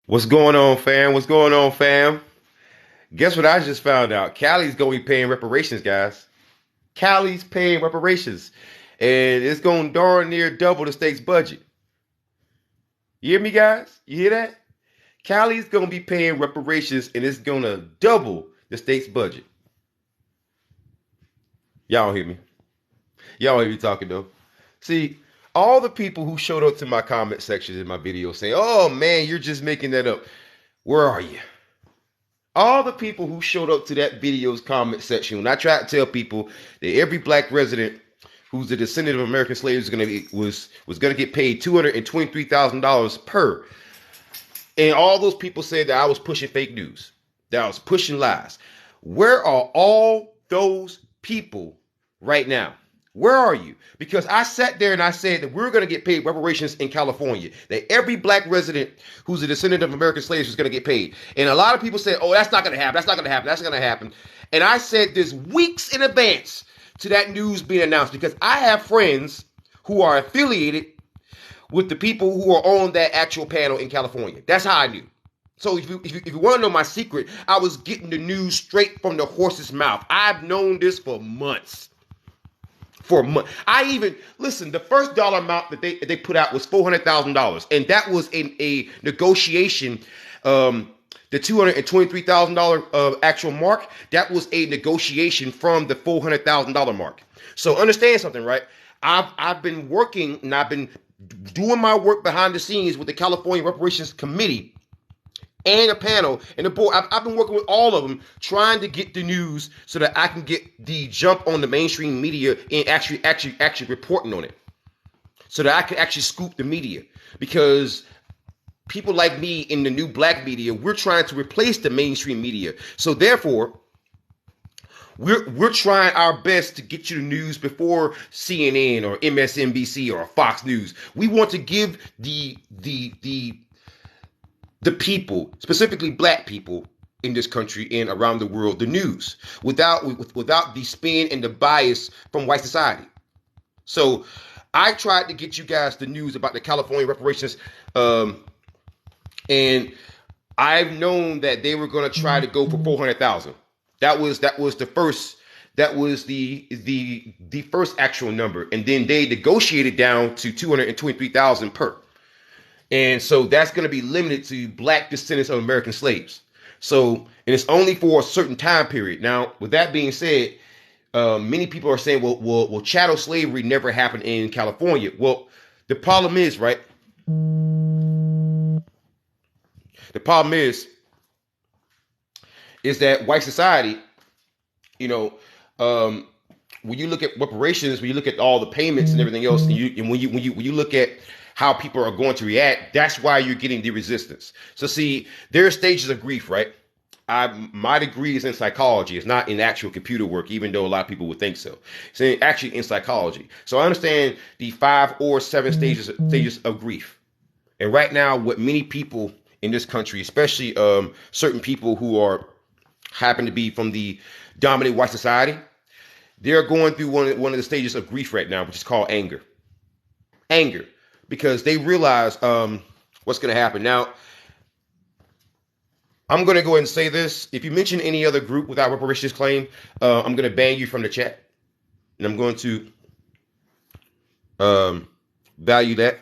What's going on, fam? What's going on, fam? Guess what I just found out? Cali's going to be paying reparations, guys. Cali's paying reparations. And it's going to darn near double the state's budget. You hear me, guys? You hear that? Cali's going to be paying reparations, and it's going to double the state's budget. Y'all hear me? Y'all hear me talking, though? See, all the people who showed up to my comment sections in my video saying, oh, man, you're just making that up. Where are you? All the people who showed up to that video's comment section, when I tried to tell people that every black resident who's a descendant of American slaves was going to get paid $223,000 per, and all those people said that I was pushing fake news, that I was pushing lies. Where are all those people right now? Where are you? Because I sat there and I said that we're going to get paid reparations in California, that every black resident who's a descendant of American slaves is going to get paid. And a lot of people said, oh, that's not going to happen. That's not going to happen. That's not going to happen. And I said this weeks in advance to that news being announced, because I have friends who are affiliated with the people who are on that actual panel in California. That's how I knew. So if you want to know my secret, I was getting the news straight from the horse's mouth. I've known this for months. I even listen. The first dollar amount that they put out was $400,000, and that was in a negotiation. The $223,000 actual mark, that was a negotiation from the $400,000 mark. So understand something, right? I've been working and I've been doing my work behind the scenes with the California Reparations Committee and a panel and the board. I've been working with all of them, trying to get the news so that I can get the jump on the mainstream media and actually reporting on it, so that I can actually scoop the media. Because people like me in the new black media, we're trying to replace the mainstream media. So therefore, we're trying our best to get you the news before CNN or MSNBC or Fox News. We want to give the people, specifically black people in this country and around the world, the news without the spin and the bias from white society. So I tried to get you guys the news about the California reparations, and I've known that they were going to try to go for 400,000. That was the first actual number, and then they negotiated down to 223,000 per. And so that's going to be limited to black descendants of American slaves. So, and it's only for a certain time period. Now, with that being said, many people are saying, well, chattel slavery never happened in California. Well, the problem is, right? The problem is that white society, when you look at reparations, when you look at all the payments and everything else, and when you look at how people are going to react, that's why you're getting the resistance. So see, there are stages of grief, right? My degree is in psychology. It's not in actual computer work, even though a lot of people would think so. It's actually in psychology. So I understand the 5 or 7 stages of grief. And right now, what many people in this country, especially certain people who happen to be from the dominant white society, they're going through one of the stages of grief right now, which is called anger. Anger. Because they realize what's going to happen. Now, I'm going to go ahead and say this. If you mention any other group without reparations claim, I'm going to ban you from the chat. And I'm going to value that.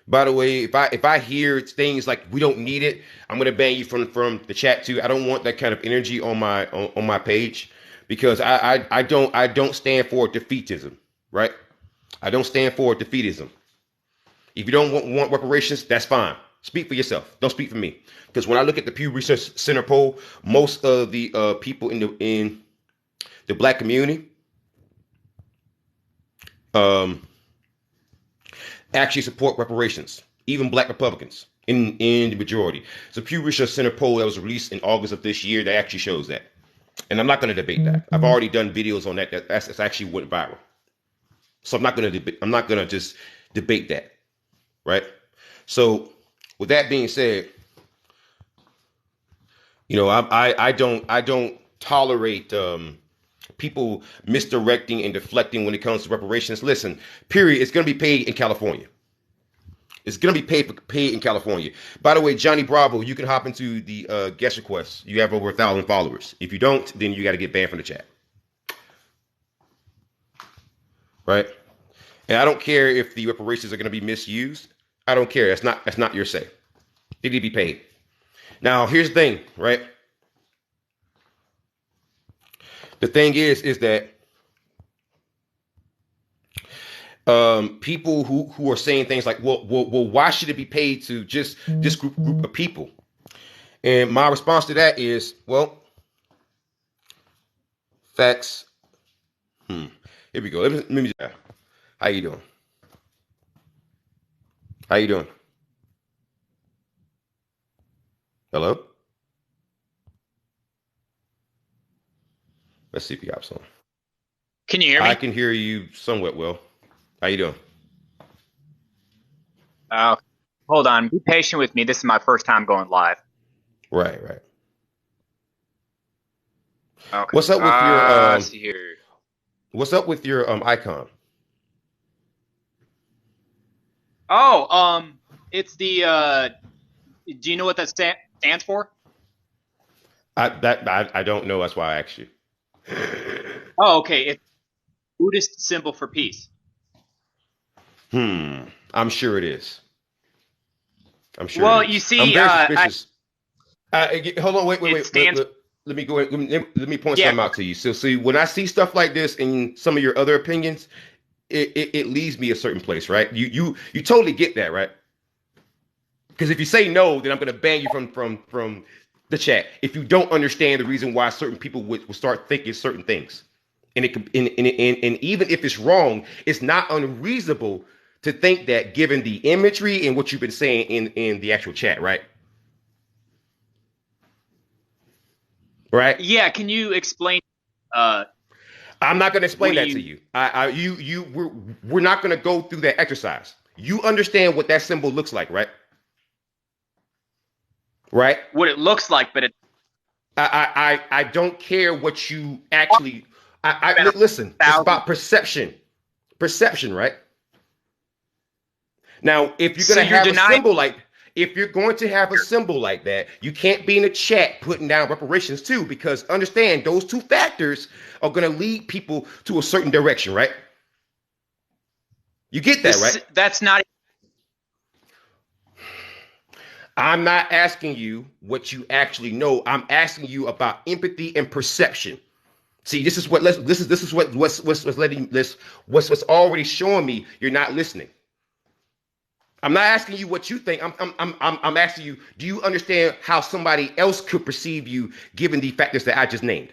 By the way, if I hear things like we don't need it, I'm going to ban you from the chat too. I don't want that kind of energy on my page, because I don't stand for defeatism. Right? I don't stand for defeatism. If you don't want reparations, that's fine. Speak for yourself. Don't speak for me. Because when I look at the Pew Research Center poll, most of the people in the black community actually support reparations. Even black Republicans in the majority. It's a Pew Research Center poll that was released in August of this year that actually shows that. And I'm not going to debate that. I've already done videos on that. That's actually went viral. So I'm not going to just debate that, right? So with that being said, I don't tolerate people misdirecting and deflecting when it comes to reparations. Listen, period. It's going to be paid in California. It's gonna be paid in California. By the way, Johnny Bravo, you can hop into the guest requests. You have over 1,000 followers. If you don't, then you got to get banned from the chat, right? And I don't care if the reparations are gonna be misused. I don't care. That's not your say. They need to be paid. Now, here's the thing, right? The thing is that people who are saying things like, well, why should it be paid to just this group of people? And my response to that is, well, facts. Here we go. Let me just, how you doing? How you doing? Hello? Let's see if you got some. Can you hear me? I can hear you somewhat well. How you doing? Hold on. Be patient with me. This is my first time going live. Right. Okay. What's up with your let's see here. what's up with your icon? Oh, it's the do you know what that stands for? I don't know. That's why I asked you. Oh, okay. It's Buddhist symbol for peace. I'm sure it is. I'm sure. Well, it is. you see, I'm very suspicious. Hold on, wait. Let me go ahead. Let me point something out to you. So, see, when I see stuff like this in some of your other opinions, it leads me a certain place, right? You totally get that, right? Because if you say no, then I'm going to ban you from the chat. If you don't understand the reason why certain people would start thinking certain things, and even if it's wrong, it's not unreasonable to think that given the imagery and what you've been saying in the actual chat, right? Right? Yeah. Can you explain? I'm not going to explain that to you. We're not going to go through that exercise. You understand what that symbol looks like, right? Right? What it looks like, but it. I don't care what you actually. Listen. It's about perception. Perception, right? Now, if you're going to have a symbol if you're going to have a symbol like that, you can't be in the chat putting down reparations too, because understand those two factors are going to lead people to a certain direction, right? You get that, right? That's not. I'm not asking you what you actually know. I'm asking you about empathy and perception. See, this is what's already showing me you're not listening. I'm not asking you what you think. I'm asking you, do you understand how somebody else could perceive you given the factors that I just named?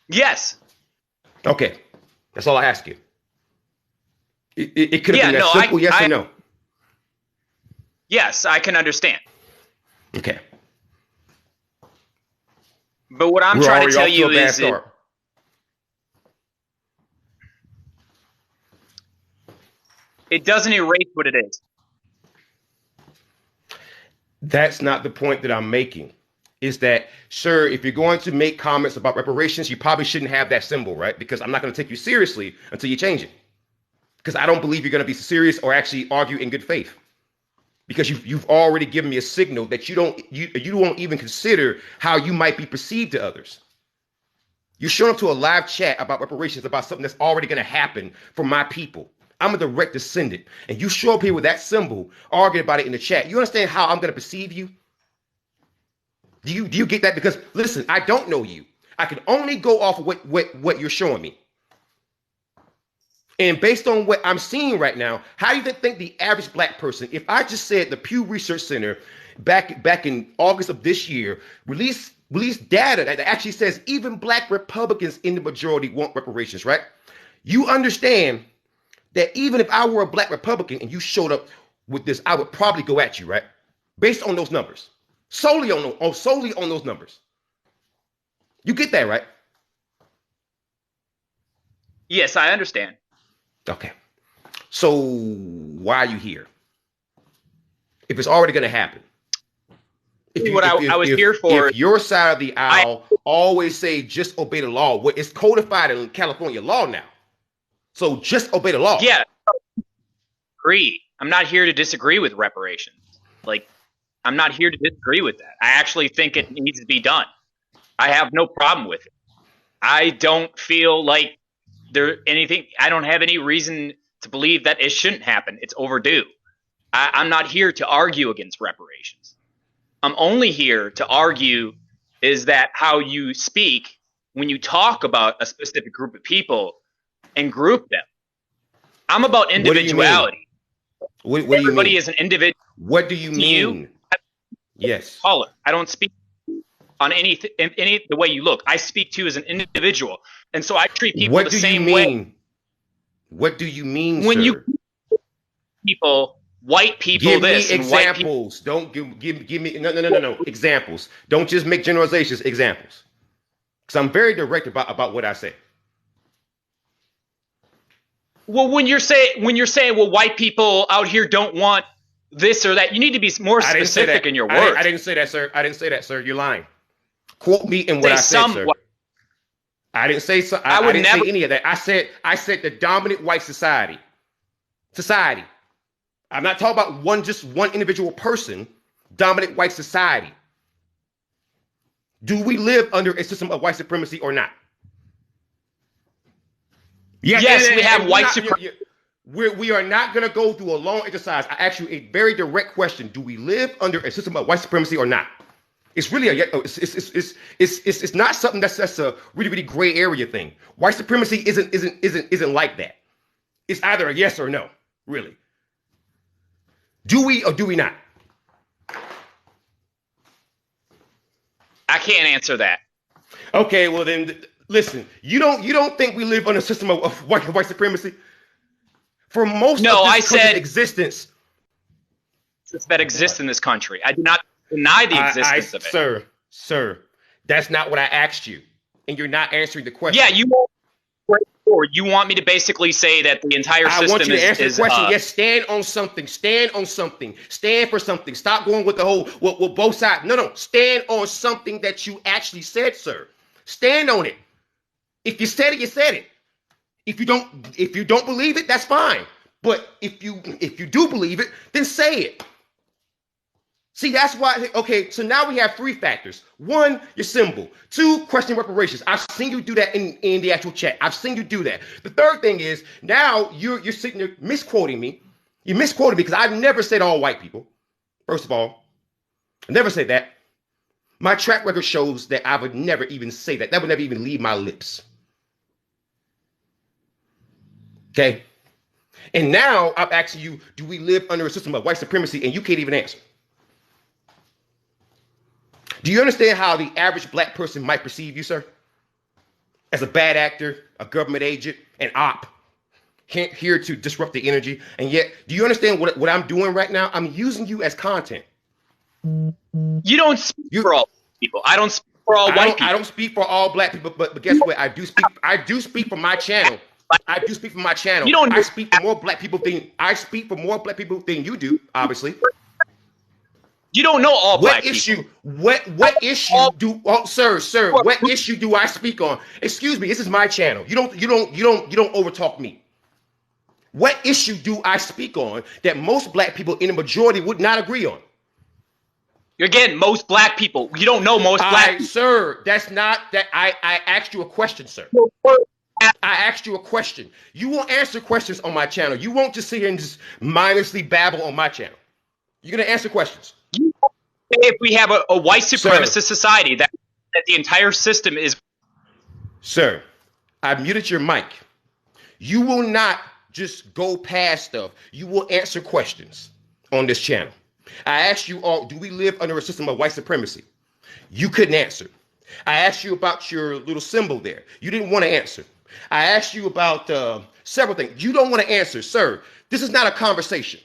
Yes. Okay. That's all I ask you. It could have been that simple, yes or no. Yes, I can understand. Okay. But what I'm trying to tell you is it doesn't erase what it is. That's not the point that I'm making. Is that, sir, if you're going to make comments about reparations, you probably shouldn't have that symbol, right? Because I'm not going to take you seriously until you change it. Because I don't believe you're going to be serious or actually argue in good faith. Because you've already given me a signal that you won't even consider how you might be perceived to others. You showed up to a live chat about reparations, about something that's already going to happen for my people. I'm a direct descendant, and you show up here with that symbol, arguing about it in the chat. You understand how I'm going to perceive you? Do you get that? Because listen, I don't know you. I can only go off of what you're showing me. And based on what I'm seeing right now, how do you think the average black person, if I just said the Pew Research Center back in August of this year, released data that actually says even black Republicans in the majority want reparations, right? You understand that even if I were a black Republican and you showed up with this, I would probably go at you, right? Based on those numbers. Solely on those numbers. You get that, right? Yes, I understand. Okay. So why are you here? If it's already going to happen. I was here for. If your side of the aisle always say just obey the law, well, it's codified in California law now. So just obey the law. Yeah. disagree. I'm not here to disagree with reparations. Like, I'm not here to disagree with that. I actually think it needs to be done. I have no problem with it. I don't feel like I don't have any reason to believe that it shouldn't happen. It's overdue. I'm not here to argue against reparations. I'm only here to argue is that how you speak when you talk about a specific group of people and group them. I'm about individuality. What do you mean? Everybody is an individual. What do you mean? Yes. Color. I don't speak on any the way you look. I speak to you as an individual, and so I treat people the same way. What do you mean, when sir? you people, white people, give this me and examples. Don't give me no examples. Don't just make generalizations. Examples, because I'm very direct about what I say. Well, when you're saying, well, white people out here don't want this or that, you need to be more specific in your words. I didn't say that, sir. I didn't say that, sir. You're lying. Quote me in what I said, sir. I didn't say so. I didn't say any of that. I said the dominant white society. I'm not talking about just one individual person. Dominant white society. Do we live under a system of white supremacy or not? Yes, we have white supremacy. We are not going to go through a long exercise. I ask you a very direct question. Do we live under a system of white supremacy or not? It's really it's not something that's a really gray area thing. White supremacy isn't like that. It's either a yes or no, really. Do we or do we not? I can't answer that. Okay, well then listen. You don't think we live under a system of white supremacy? For most of this country's existence. That exists in this country. I do not deny the existence of it. Sir, that's not what I asked you. And you're not answering the question. Yeah, you want me to basically say that the entire system is... I want you to answer the question. Yes, stand on something. Stand on something. Stand for something. Stop going with the whole, well, both sides. No. Stand on something that you actually said, sir. Stand on it. If you said it, you said it. If you don't believe it, that's fine. But if you do believe it, then say it. See, that's why. Okay, so now we have three factors. One, your symbol. Two, question reparations. I've seen you do that in the actual chat. I've seen you do that. The third thing is now you're sitting there misquoting me. You misquoted me because I've never said all white people. First of all, I never said that. My track record shows that I would never even say that. That would never even leave my lips. Okay. And now I'm asking you, do we live under a system of white supremacy? And you can't even answer. Do you understand how the average black person might perceive you, sir? As a bad actor, a government agent, an op, here to disrupt the energy. And yet, do you understand what I'm doing right now? I'm using you as content. You don't speak for all people. I don't speak for all white people. I don't speak for all black people, but guess what? I do speak for my channel. I do speak for my channel. I speak for more black people than you do, obviously. You don't know all black people. What issue do what issue do I speak on? Excuse me, this is my channel. You don't overtalk me. What issue do I speak on that most black people in the majority would not agree on? Again, most black people. You don't know most black people. Sir, that's not that I asked you a question, sir. I asked you a question. You won't answer questions on my channel. You won't just sit here and just mindlessly babble on my channel. You're going to answer questions. If we have a white supremacist society, that the entire system is... Sir, I muted your mic. You will not just go past stuff. You will answer questions on this channel. I asked you all, do we live under a system of white supremacy? You couldn't answer. I asked you about your little symbol there. You didn't want to answer. I asked you about several things. You don't want to answer, sir. This is not a conversation.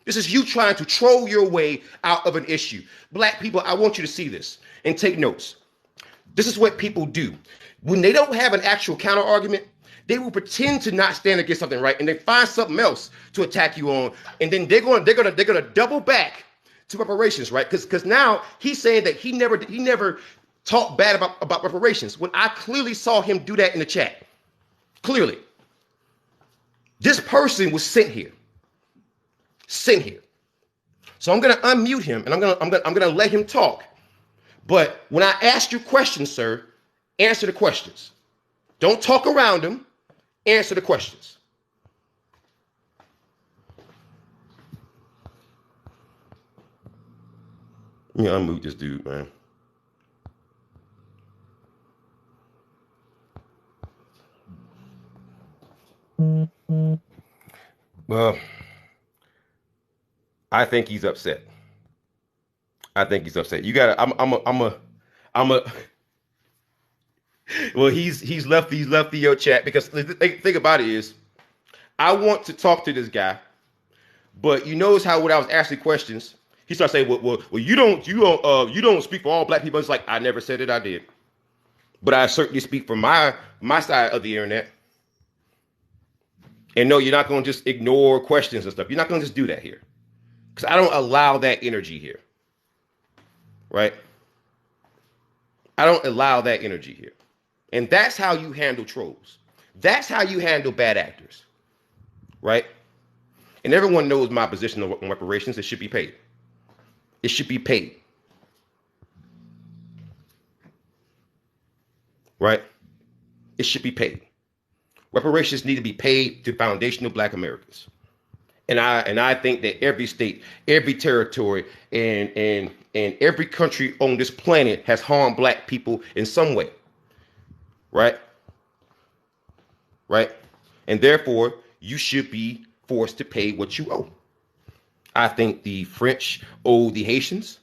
This is you trying to troll your way out of an issue. Black people, I want you to see this and take notes. This is what people do. When they don't have an actual counter argument, they will pretend to not stand against something, right? And they find something else to attack you on, and then they're gonna double back to reparations, right? Because now he's saying that he never talked bad about reparations when I clearly saw him do that in the chat. Clearly. This person was sent here. sent here. So I'm gonna unmute him and I'm gonna let him talk. But when I ask you questions, sir, answer the questions. Don't talk around him. Answer the questions. Yeah, unmute this dude, man. Well, I think he's upset. I think he's upset. You gotta. I'm a. Well, he's left the chat because the thing about it is, I want to talk to this guy, but you notice how when I was asking questions, he starts saying, "Well, you don't speak for all black people." It's like I never said it. I did, but I certainly speak for my side of the internet. And no, you're not going to just ignore questions and stuff. You're not going to just do that here, because I don't allow that energy here. Right? I don't allow that energy here. And that's how you handle trolls. That's how you handle bad actors. Right? And everyone knows my position on reparations. It should be paid. It should be paid. Right? It should be paid. Reparations need to be paid to foundational black Americans. And I think that every state, every territory, and every country on this planet has harmed black people in some way. Right? Right? And therefore, you should be forced to pay what you owe. I think the French owe the Haitians.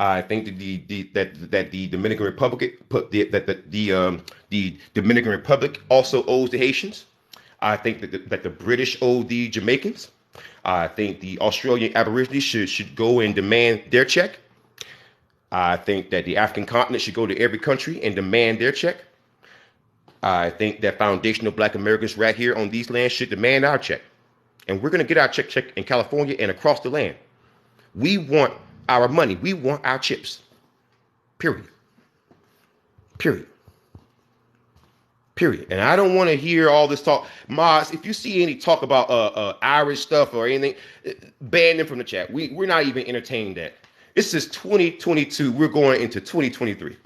I think that the Dominican Republic the Dominican Republic also owes the Haitians. I think that the British owe the Jamaicans. I think the Australian Aborigines should go and demand their check. I think that the African continent should go to every country and demand their check. I think that foundational black Americans right here on these lands should demand our check. And we're going to get our check in California and across the land. We want our money. We want our chips. Period. Period. Period. And I don't want to hear all this talk. Maz, if you see any talk about Irish stuff or anything, ban them from the chat. We're not even entertaining that. This is 2022. We're going into 2023.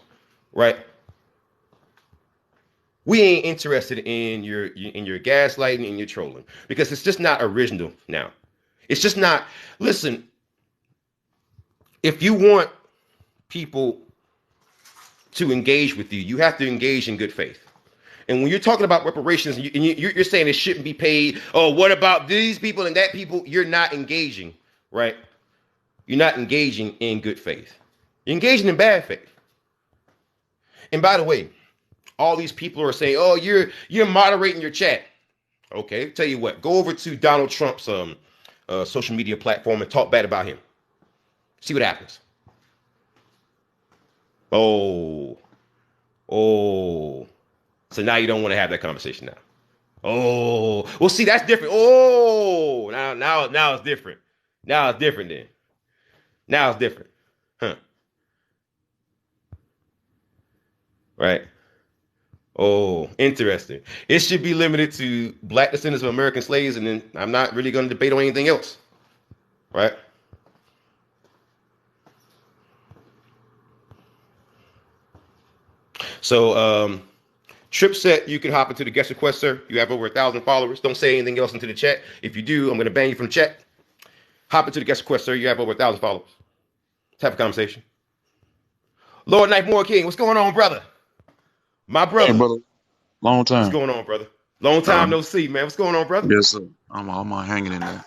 Right? We ain't interested in your gaslighting and your trolling, because it's just not original now. It's just not. Listen, if you want people to engage with you, you have to engage in good faith. And when you're talking about reparations, and you're saying it shouldn't be paid, oh, what about these people and that people? You're not engaging, right? You're not engaging in good faith. You're engaging in bad faith. And by the way, all these people are saying, oh, you're moderating your chat. Okay, tell you what, go over to Donald Trump's social media platform and talk bad about him. See what happens. Oh. So now you don't want to have that conversation now. Oh, well, see, that's different. Oh, now it's different. Now it's different then. Now it's different. Huh. Right. Oh, interesting. It should be limited to black descendants of American slaves, and then I'm not really going to debate on anything else. Right. So, Trip set, you can hop into the guest request, sir. You have over 1,000 followers. Don't say anything else into the chat. If you do, I'm going to ban you from the chat. Hop into the guest request, sir. You have over 1,000 followers. Let's have a conversation. Lord Knife Moore King, what's going on, brother? My brother. Hey, brother. Long time. What's going on, brother? Long time no see, man. What's going on, brother? Yes, sir. I'm hanging in there.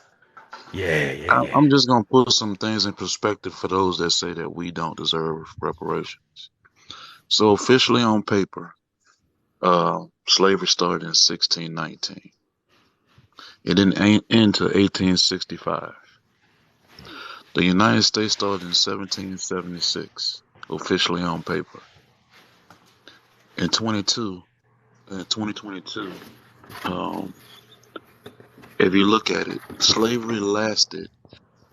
Yeah. I'm just going to put some things in perspective for those that say that we don't deserve reparations. So officially on paper, slavery started in 1619. It didn't end until 1865. The United States started in 1776, officially on paper. In 2022, if you look at it, slavery lasted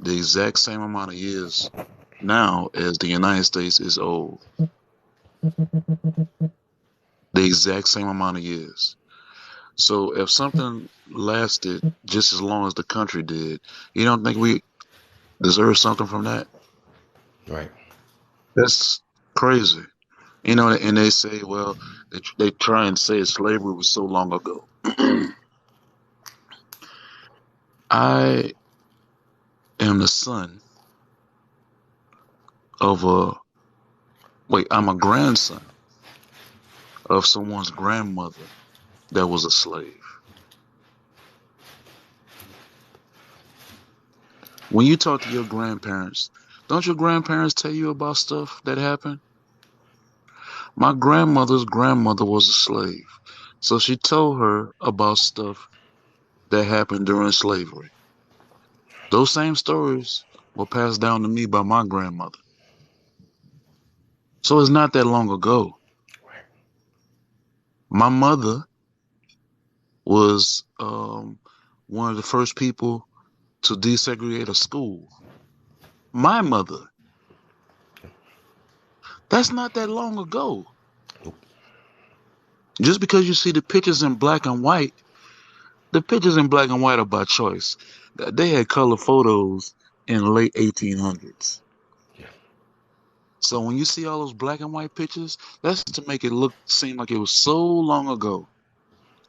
the exact same amount of years now as the United States is old. The exact same amount of years. So if something lasted just as long as the country did, you don't think we deserve something from that? Right. That's crazy. You know, and they say, well, they try and say slavery was so long ago. I am the son of I'm a grandson of someone's grandmother that was a slave. When you talk to your grandparents, don't your grandparents tell you about stuff that happened? My grandmother's grandmother was a slave, so she told her about stuff that happened during slavery. Those same stories were passed down to me by my grandmother. So it's not that long ago. My mother was one of the first people to desegregate a school. My mother. That's not that long ago. Just because you see the pictures in black and white, the pictures in black and white are by choice. They had color photos in the late 1800s. So when you see all those black and white pictures, that's to make it seem like it was so long ago.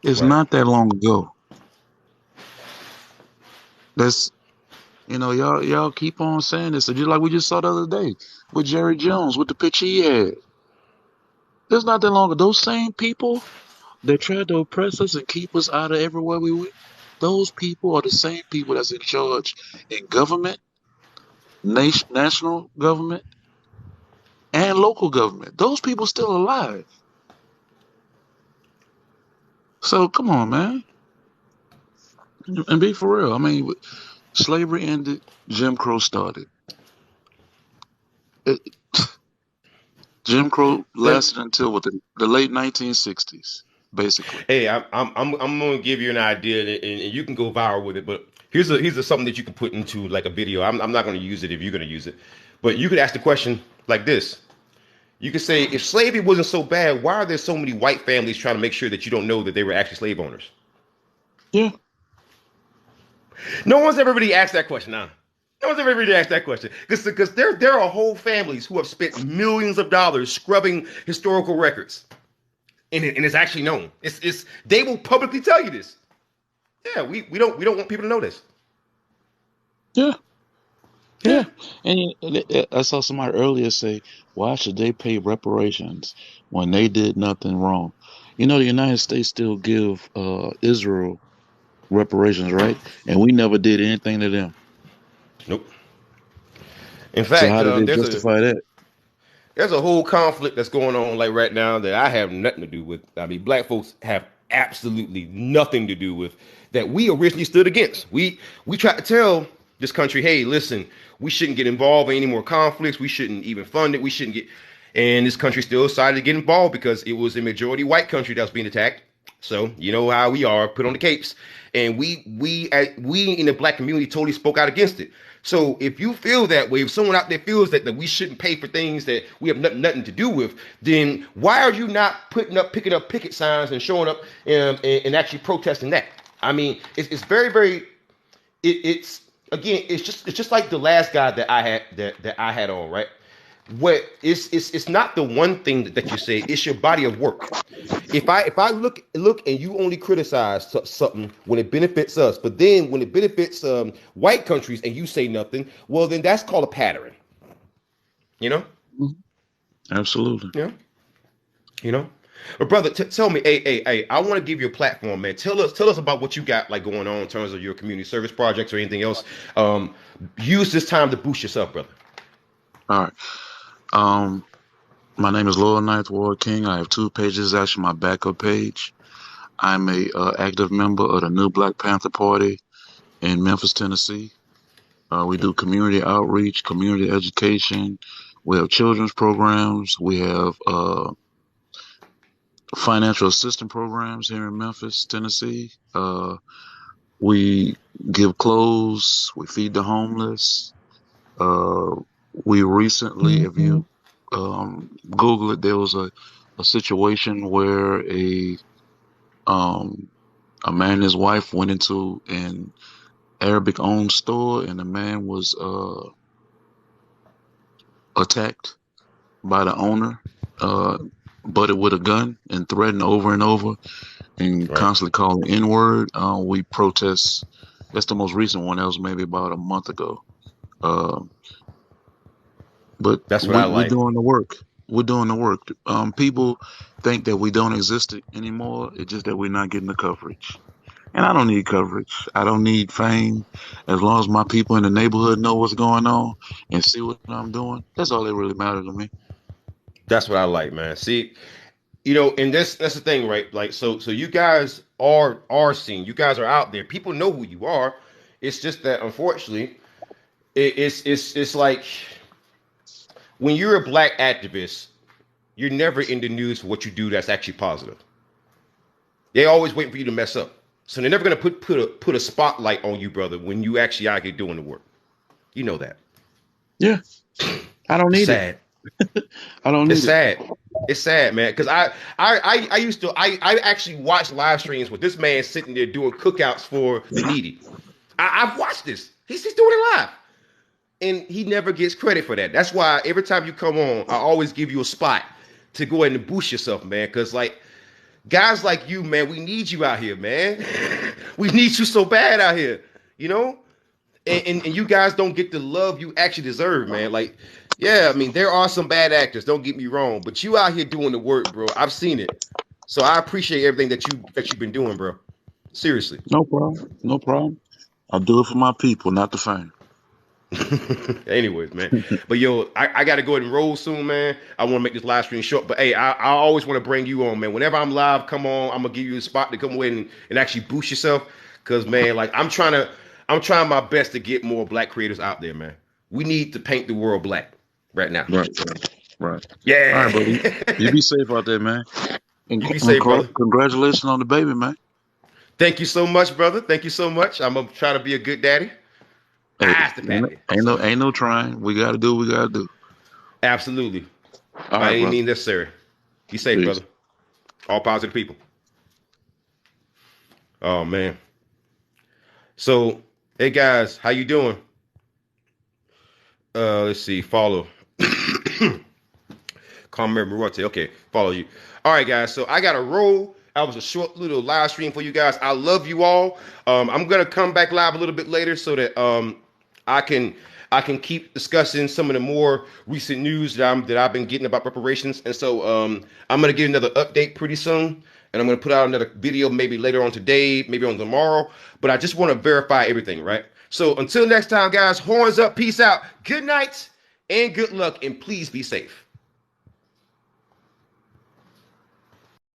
It's Right. not that long ago. That's y'all keep on saying this. Just like we just saw the other day with Jerry Jones with the picture he had. It's not that long ago. Those same people that tried to oppress us and keep us out of everywhere we went, those people are the same people that's in charge in government, national government, and local government. Those people still alive. So come on, man, and be for real. I mean, slavery ended, Jim Crow started. It, Jim Crow Let, lasted until the late 1960s, basically. hey, I'm gonna give you an idea, and you can go viral with it. But here's something that you can put into like a video. I'm not gonna use it if you're gonna use it, but you could ask the question like this. You could say, if slavery wasn't so bad, why are there so many white families trying to make sure that you don't know that they were actually slave owners? Yeah, No one's ever really asked that question, huh? No one's ever really asked that question because there are whole families who have spent millions of dollars scrubbing historical records, and it's actually known. It's they will publicly tell you this. Yeah, we don't want people to know this. yeah, Yeah, yeah. And I saw somebody earlier say, why should they pay reparations when they did nothing wrong? You know, the United States still give Israel reparations, right? And we never did anything to them. nope. In So fact, how did they there's a justify that? there's a whole conflict that's going on like right now that I have nothing to do with. I mean, black folks have absolutely nothing to do with that we originally stood against. We tried to tell this country, hey, listen, we shouldn't get involved in any more conflicts. We shouldn't even fund it. We shouldn't get. And this country still decided to get involved because it was a majority white country that was being attacked. So you know how we are, put on the capes, and we in the black community totally spoke out against it. So if you feel that way, if someone out there feels that we shouldn't pay for things that we have nothing to do with, then why are you not picking up picket signs and showing up and actually protesting that? I mean, it's very, very, it's again, it's just like the last guy that I had on, right? What it's not the one thing that you say, it's your body of work. If I look and you only criticize something when it benefits us, but then when it benefits white countries and you say nothing, well then that's called a pattern. You know? Mhm. Absolutely. Yeah. You know? But brother, tell me, hey, I want to give you a platform, man. Tell us about what you got like going on in terms of your community service projects or anything else. Use this time to boost yourself, brother. All right. Um, my name is Loyal Ninth Ward King. I have two pages. Actually, my backup page. I'm a active member of the New Black Panther Party in Memphis, Tennessee. We do community outreach, community education. We have children's programs. We have financial assistance programs here in Memphis, Tennessee. We give clothes. We feed the homeless. Uh, we recently, if you Google it, there was a situation where a um, A man and his wife went into an Arabic-owned store, and the man was attacked by the owner, uh, butted with a gun and threatened over and over, and Right. constantly calling N-word. We protest. That's the most recent one. That was maybe about a month ago. Uh, but That's what I we're like. doing the work. We're doing the work. People think that we don't exist anymore. It's just that we're not getting the coverage. And I don't need coverage. I don't need fame. As long as my people in the neighborhood know what's going on and see what I'm doing, that's all that really matters to me. That's what I like, man. See, you know, and that's the thing, right? Like, so you guys are seen. You guys are out there. People know who you are. It's just that unfortunately, it's like when you're a black activist, you're never in the news for what you do that's actually positive. They're always waiting for you to mess up. So they're never gonna put a spotlight on you, brother, when you actually out here doing the work. You know that. Yeah, I don't It's need it. sad. I don't It's need it. sad. It's sad, man. Because I used to I actually watched live streams with this man sitting there doing cookouts for the needy. I've watched this. He's doing it live. And he never gets credit for that. That's why every time you come on, I always give you a spot to go ahead and boost yourself, man. Because like guys like you, man, we need you out here, man. We need you so bad out here, you know? And you guys don't get the love you actually deserve, man. Like, yeah, I mean, there are some bad actors, don't get me wrong, but you out here doing the work, bro. I've seen it. So I appreciate everything that you've been doing, bro. Seriously. No problem. No problem. I do it for my people, not the fame. Anyways, man. But yo, I gotta go ahead and roll soon, man. I want to make this live stream short. But hey, I always want to bring you on, man. Whenever I'm live, come on. I'm gonna give you a spot to come away and actually boost yourself. Cause man, like I'm trying my best to get more black creators out there, man. We need to paint the world black right now. Right. Right. All right, buddy. You Yeah. be safe out there, man. And, You be safe, brother. congratulations on the baby, man. Thank you so much, brother. Thank you so much. I'm gonna try to be a good daddy. I Hey, have to pappy. So ain't no trying. We gotta do what we gotta do. absolutely. All By right, any brother. means necessary. Be safe, Peace. brother. All positive people. Oh man. So, hey guys, how you doing? Let's see. Follow. Carmen Marote. Okay, follow you. All right, guys. So I got a roll. That was a short little live stream for you guys. I love you all. I'm gonna come back live a little bit later so that I can keep discussing some of the more recent news that I've been getting about reparations. And so I'm gonna get another update pretty soon, and I'm gonna put out another video maybe later on today, maybe on tomorrow. But I just want to verify everything, right? So until next time, guys. Horns up. Peace out. Good night and good luck, and please be safe.